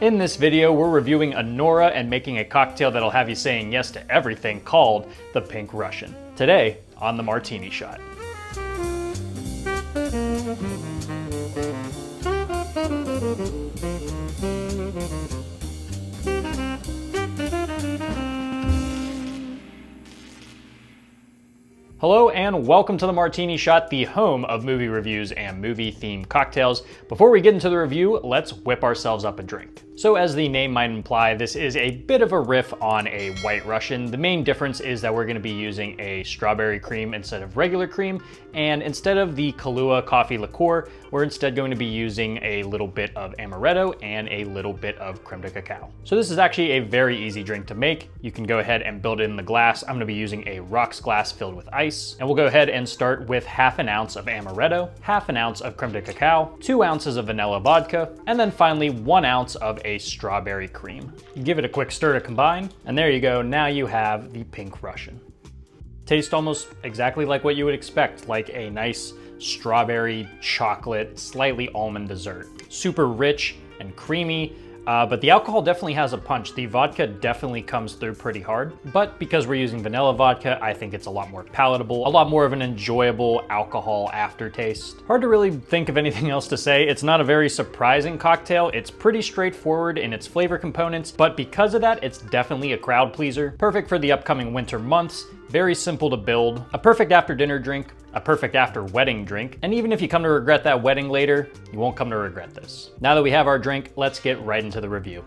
In this video, we're reviewing Anora and making a cocktail that'll have you saying yes to everything called the Pink Russian. Today on the Martini Shot. Hello and welcome to the Martini Shot, the home of movie reviews and movie-themed cocktails. Before we get into the review, let's whip ourselves up a drink. So as the name might imply, this is a bit of a riff on a White Russian. The main difference is that we're going to be using a strawberry cream instead of regular cream, and instead of the Kahlua coffee liqueur, we're instead going to be using a little bit of amaretto and a little bit of creme de cacao. So this is actually a very easy drink to make. You can go ahead and build it in the glass. I'm going to be using a rocks glass filled with ice. And we'll go ahead and start with half an ounce of amaretto, half an ounce of creme de cacao, 2 ounces of vanilla vodka, and then finally 1 ounce of a strawberry cream. Give it a quick stir to combine, and there you go. Now you have the Pink Russian. Tastes almost exactly like what you would expect, like a nice strawberry, chocolate, slightly almond dessert. Super rich and creamy. But the alcohol definitely has a punch. The vodka definitely comes through pretty hard, but because we're using vanilla vodka, I think it's a lot more palatable, a lot more of an enjoyable alcohol aftertaste. Hard to really think of anything else to say. It's not a very surprising cocktail. It's pretty straightforward in its flavor components, but because of that, it's definitely a crowd pleaser. Perfect for the upcoming winter months. Very simple to build, a perfect after dinner drink, a perfect after wedding drink, and even if you come to regret that wedding later, you won't come to regret this. Now that we have our drink, let's get right into the review.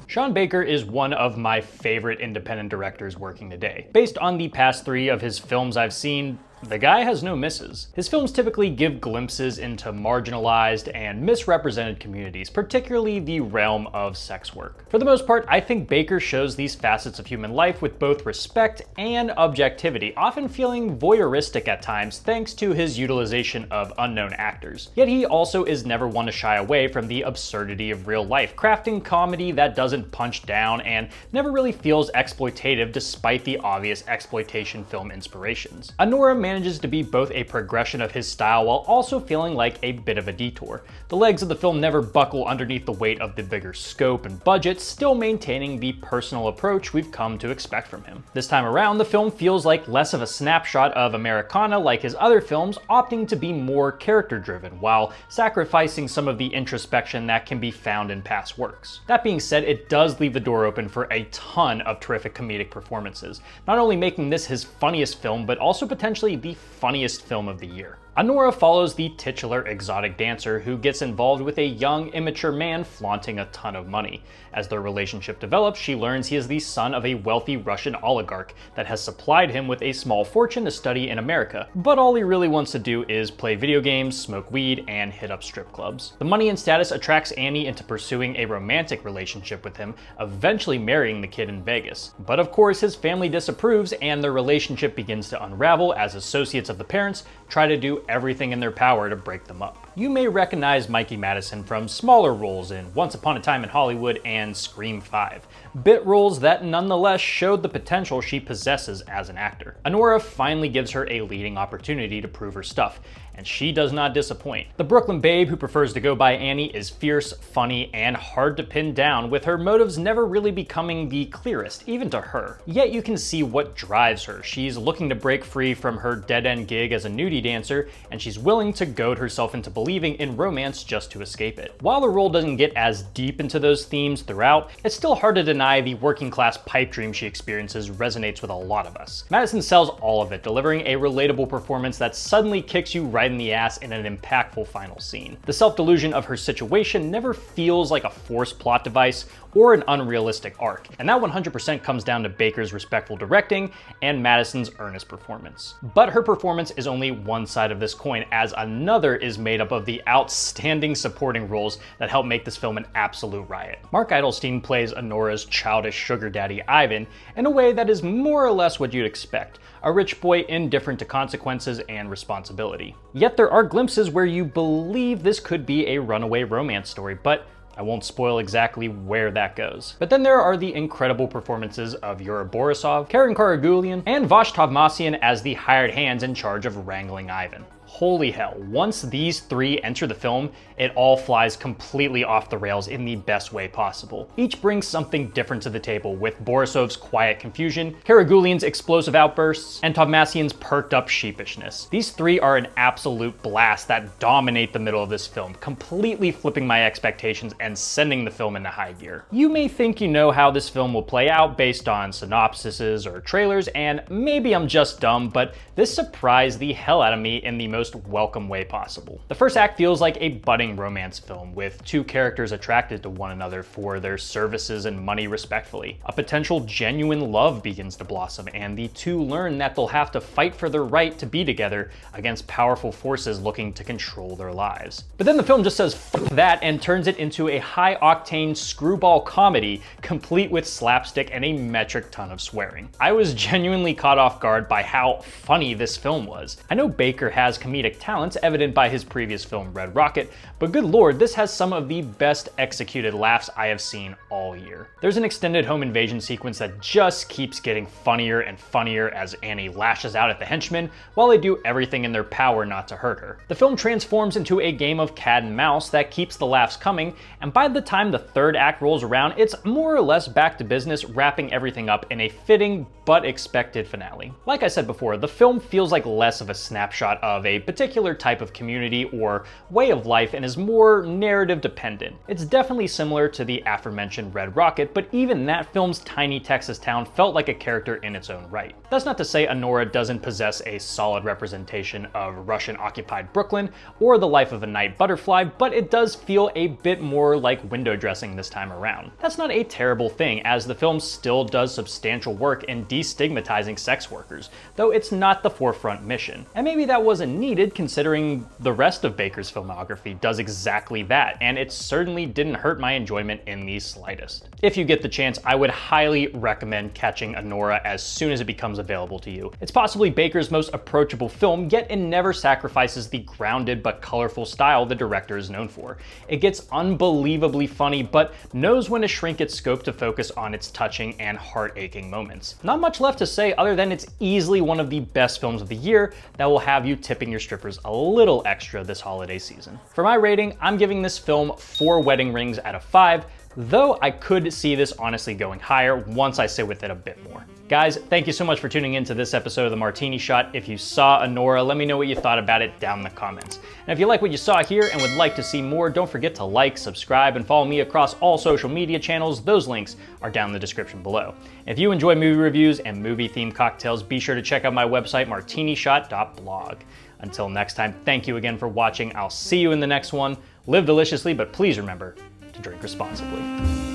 Sean Baker is one of my favorite independent directors working today. Based on the past 3 of his films I've seen, the guy has no misses. His films typically give glimpses into marginalized and misrepresented communities, particularly the realm of sex work. For the most part, I think Baker shows these facets of human life with both respect and objectivity, often feeling voyeuristic at times thanks to his utilization of unknown actors. Yet he also is never one to shy away from the absurdity of real life, crafting comedy that doesn't punch down and never really feels exploitative despite the obvious exploitation film inspirations. Anora manages to be both a progression of his style while also feeling like a bit of a detour. The legs of the film never buckle underneath the weight of the bigger scope and budget, still maintaining the personal approach we've come to expect from him. This time around, the film feels like less of a snapshot of Americana like his other films, opting to be more character-driven while sacrificing some of the introspection that can be found in past works. That being said, it does leave the door open for a ton of terrific comedic performances, not only making this his funniest film, but also potentially the funniest film of the year. Anora follows the titular exotic dancer who gets involved with a young, immature man flaunting a ton of money. As their relationship develops, she learns he is the son of a wealthy Russian oligarch that has supplied him with a small fortune to study in America. But all he really wants to do is play video games, smoke weed, and hit up strip clubs. The money and status attracts Annie into pursuing a romantic relationship with him, eventually marrying the kid in Vegas. But of course, his family disapproves and their relationship begins to unravel as associates of the parents try to do everything in their power to break them up. You may recognize Mikey Madison from smaller roles in Once Upon a Time in Hollywood and Scream 5, bit roles that nonetheless showed the potential she possesses as an actor. Anora finally gives her a leading opportunity to prove her stuff, and she does not disappoint. The Brooklyn babe who prefers to go by Annie is fierce, funny, and hard to pin down, with her motives never really becoming the clearest, even to her. Yet you can see what drives her. She's looking to break free from her dead-end gig as a nudie dancer, and she's willing to goad herself into believing in romance just to escape it. While the role doesn't get as deep into those themes throughout, it's still hard to deny the working-class pipe dream she experiences resonates with a lot of us. Madison sells all of it, delivering a relatable performance that suddenly kicks you right in the ass in an impactful final scene. The self-delusion of her situation never feels like a forced plot device or an unrealistic arc, and that 100% comes down to Baker's respectful directing and Madison's earnest performance. But her performance is only one side of this coin, as another is made up of the outstanding supporting roles that help make this film an absolute riot. Mark Eidelstein plays Anora's childish sugar daddy Ivan in a way that is more or less what you'd expect, a rich boy indifferent to consequences and responsibility. Yet there are glimpses where you believe this could be a runaway romance story, but I won't spoil exactly where that goes. But then there are the incredible performances of Yura Borisov, Karen Karagulian, and Vash Tavmasian as the hired hands in charge of wrangling Ivan. holy hell, once these three enter the film, it all flies completely off the rails in the best way possible. Each brings something different to the table, with Borisov's quiet confusion, Karagulian's explosive outbursts, and Tavmassian's perked up sheepishness. These three are an absolute blast that dominate the middle of this film, completely flipping my expectations and sending the film into high gear. You may think you know how this film will play out based on synopsises or trailers, and maybe I'm just dumb, but this surprised the hell out of me in the most welcome way possible. The first act feels like a budding romance film, with two characters attracted to one another for their services and money respectfully. A potential genuine love begins to blossom, and the two learn that they'll have to fight for their right to be together against powerful forces looking to control their lives. But then the film just says "fuck that" and turns it into a high-octane screwball comedy, complete with slapstick and a metric ton of swearing. I was genuinely caught off guard by how funny this film was. I know Baker has comedic talents evident by his previous film Red Rocket, but good lord, this has some of the best executed laughs I have seen all year. There's an extended home invasion sequence that just keeps getting funnier and funnier as Annie lashes out at the henchmen while they do everything in their power not to hurt her. The film transforms into a game of cat and mouse that keeps the laughs coming, and by the time the third act rolls around, it's more or less back to business, wrapping everything up in a fitting but expected finale. Like I said before, the film feels like less of a snapshot of a particular type of community or way of life and is more narrative dependent. It's definitely similar to the aforementioned Red Rocket, but even that film's tiny Texas town felt like a character in its own right. That's not to say Anora doesn't possess a solid representation of Russian-occupied Brooklyn or the life of a night butterfly, but it does feel a bit more like window dressing this time around. That's not a terrible thing, as the film still does substantial work in destigmatizing sex workers, though it's not the forefront mission. And maybe that wasn't needed considering the rest of Baker's filmography does exactly that, and it certainly didn't hurt my enjoyment in the slightest. If you get the chance, I would highly recommend catching Anora as soon as it becomes available to you. It's possibly Baker's most approachable film, yet it never sacrifices the grounded but colorful style the director is known for. It gets unbelievably funny, but knows when to shrink its scope to focus on its touching and heart-aching moments. Not much left to say other than it's easily one of the best films of the year that will have you tipping your strippers a little extra this holiday season. For my rating, I'm giving this film 4 wedding rings out of 5, though I could see this honestly going higher once I sit with it a bit more. Guys, thank you so much for tuning in to this episode of the Martini Shot. If you saw Anora, let me know what you thought about it down in the comments. And if you like what you saw here and would like to see more, don't forget to like, subscribe, and follow me across all social media channels. Those links are down in the description below. If you enjoy movie reviews and movie-themed cocktails, be sure to check out my website, martinishot.blog. Until next time, thank you again for watching. I'll see you in the next one. Live deliciously, but please remember to drink responsibly.